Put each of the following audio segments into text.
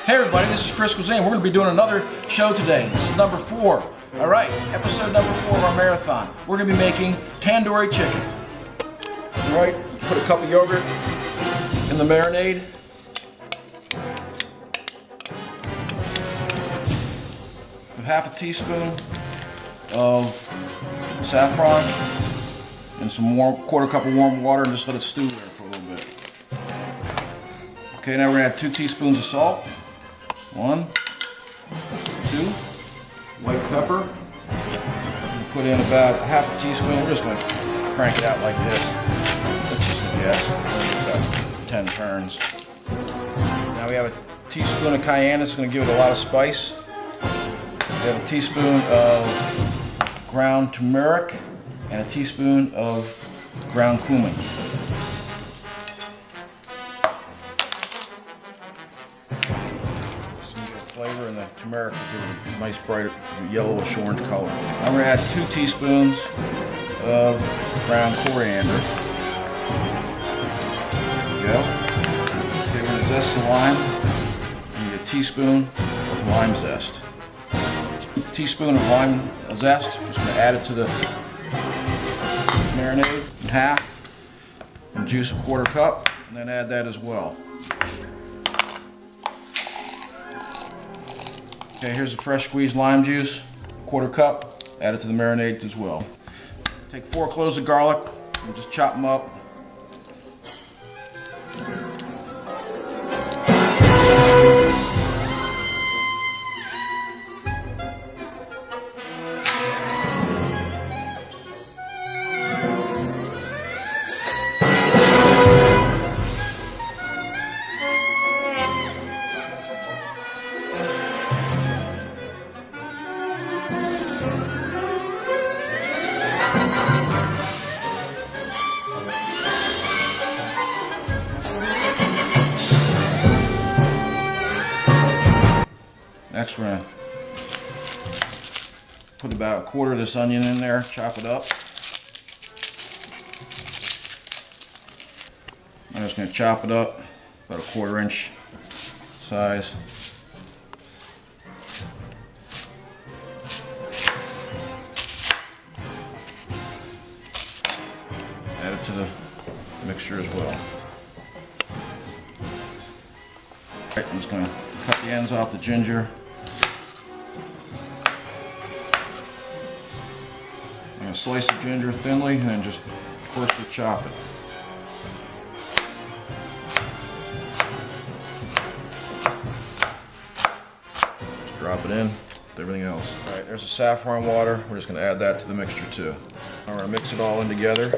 Hey everybody, this is ChrisCuisine. We're going to be doing another show today. This is number 4. Alright, episode number 4 of our marathon. We're going to be making tandoori chicken. Alright, put a cup of yogurt in the marinade. Half a teaspoon of saffron and some quarter cup of warm water, and just let it stew there for a little bit. Okay, now we're going to add 2 teaspoons of salt. 1, 2, white pepper. Put in about half a teaspoon. We're just going to crank it out like this. That's just a guess. About 10 turns. Now we have a teaspoon of cayenne. It's going to give it a lot of spice. We have a teaspoon of ground turmeric and a teaspoon of ground cumin. Flavor, and the turmeric will give it a nice bright yellowish orange color. I'm going to add 2 teaspoons of ground coriander. There we go. Okay, we're going to zest some lime. We need a teaspoon of lime zest. A teaspoon of lime zest. Just going to add it to the marinade in half. And juice a quarter cup, and then add that as well. Okay, here's a fresh squeezed lime juice, quarter cup, add it to the marinade as well. Take 4 cloves of garlic and just chop them up. Next, we're going to put about a quarter of this onion in there, chop it up. I'm just going to chop it up, about a 1/4 inch size. Add it to the mixture as well. Right, I'm just going to cut the ends off the ginger. I'm going to slice the ginger thinly and then just coarsely chop it. Just drop it in with everything else. Alright, there's the saffron water. We're just going to add that to the mixture too. I'm going to mix it all in together.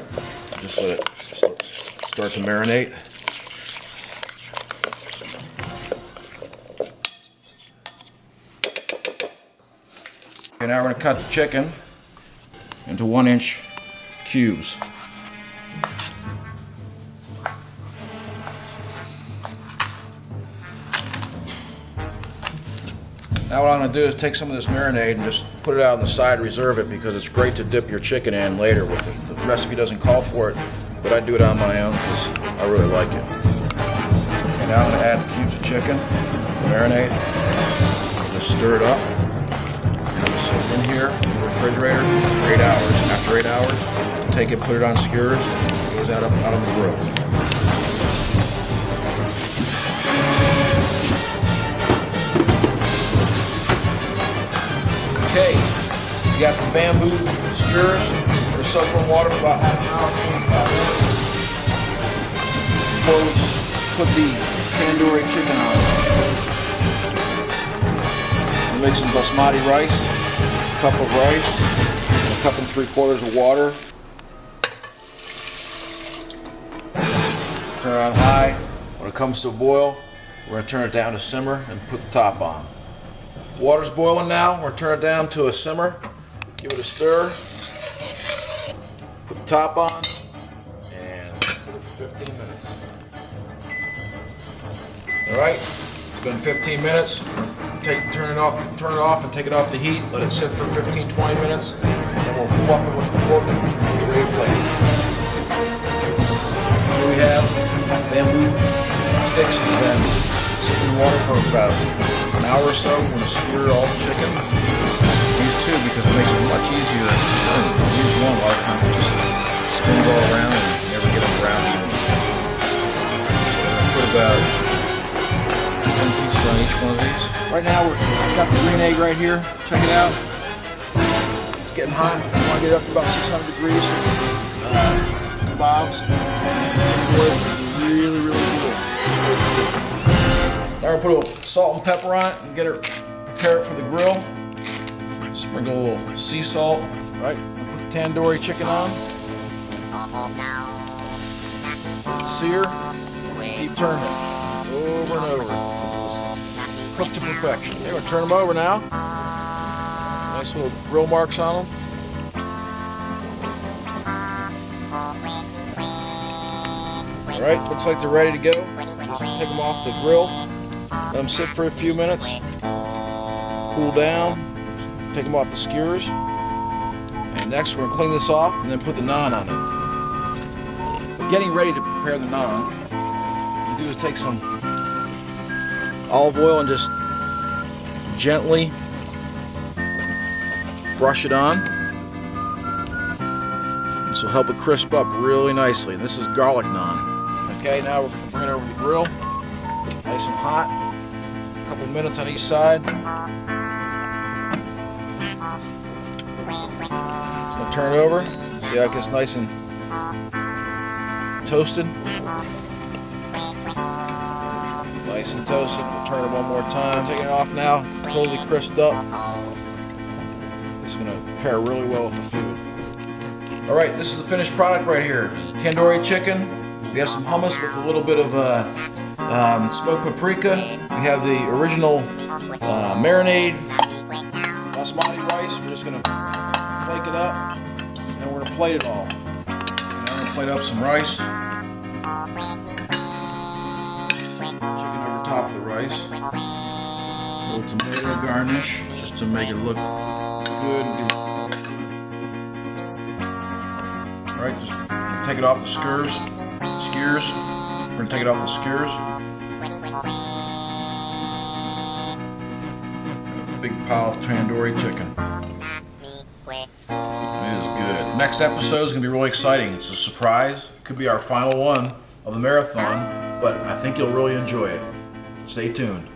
Just let it start to marinate. Okay, now we're going to cut the chicken into 1-inch cubes. Now what I'm going to do is take some of this marinade and just put it out on the side, reserve it, because it's great to dip your chicken in later with it. The recipe doesn't call for it, but I do it on my own because I really like it. Okay, now I'm going to add the cubes of chicken, marinade, just stir it up. Sit in here in the refrigerator for 8 hours. After 8 hours, take it, put it on skewers, it goes out on the grill. Okay, you got the bamboo skewers. We're soaking in water for about half an hour, 45 minutes before we put the tandoori chicken on. We'll make some basmati rice. Cup of rice, and a cup and 3/4 of water. Turn it on high. When it comes to a boil, we're going to turn it down to simmer and put the top on. Water's boiling now. We're going to turn it down to a simmer. Give it a stir. Put the top on and put it for 15 minutes. Alright, it's been 15 minutes. Turn it off and take it off the heat. Let it sit for 15-20 minutes. Then we'll fluff it with the fork and get ready to plate. Here we have bamboo sticks and then sit in the water for about an hour or so. We're going to skewer all the chicken. Use two because it makes it much easier to turn. If you use one, a lot of times it just spins all around and you never get them brown even. So I'm going to put about 10 pieces on each one of these. Right now, I've got the green egg right here. Check it out. It's getting hot. I want to get it up to about 600 degrees. Kebabs. Really, really good. It's good to see. Now we're going to put a salt and pepper on it and prepare it for the grill. Sprinkle a little sea salt. Right. Put the tandoori chicken on. Sear. Keep turning it over and over. Cook to perfection. Okay, we're going to turn them over now. Nice little grill marks on them. Alright, looks like they're ready to go. Just take them off the grill. Let them sit for a few minutes. Cool down. Take them off the skewers. And next we're going to clean this off and then put the naan on it. We're getting ready to prepare the naan. What you do is take some olive oil and just gently brush it on. This will help it crisp up really nicely. This is garlic naan. Okay, now we're going to bring it over the grill. Nice and hot. A couple minutes on each side. So turn it over. See how it gets nice and toasted. Nice and toasted. We'll turn it one more time. Taking it off now. It's totally crisped up. It's going to pair really well with the food. Alright, this is the finished product right here. Tandoori chicken. We have some hummus with a little bit of smoked paprika. We have the original marinade Basmati rice. We're just going to flake it up and we're going to plate it all. Now I'm going to plate up some rice. Chicken over top of the rice. A little tomato garnish just to make it look good and good. Alright, just take it off the skewers. We're going to take it off the skewers. A big pile of tandoori chicken. It is good. Next episode is going to be really exciting. It's a surprise. It could be our final one of the marathon, but I think you'll really enjoy it. Stay tuned.